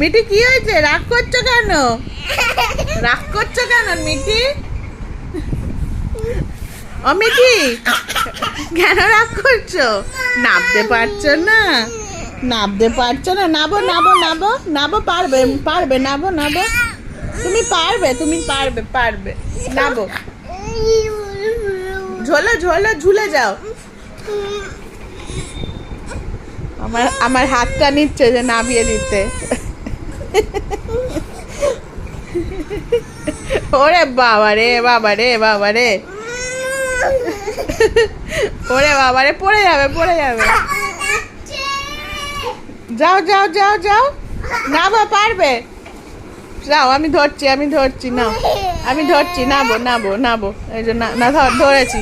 মিঠি কি হয়েছে? রাগ করছো কেন? রাগ করছো কেন মিঠি? ও মিঠি, কেন রাগ করছো? নাবতে পারছো না? নাবতে পারছো না? নাবো নাবো নাবো নাবো, পারবে পারবে, নাবো নাবো, তুমি পারবে, তুমি পারবে পারবে, নাবো। ঝোলো ঝোলো, ঝুলে যাও। আমার আমার হাতটা নিচ্ছে যে নামিয়ে দিতে। ওরে বাবা রে, বাবা রে, বাবা রে, ওরে বাবা রে, পড়ে যাবে পড়ে যাবে। যাও যাও যাও যাও, নাবো, পারবে, যাও, আমি ধরছি, আমি ধরছি, নাও, আমি ধরছি, নাবো নাবো নাবো, এই যে না ধরেছি।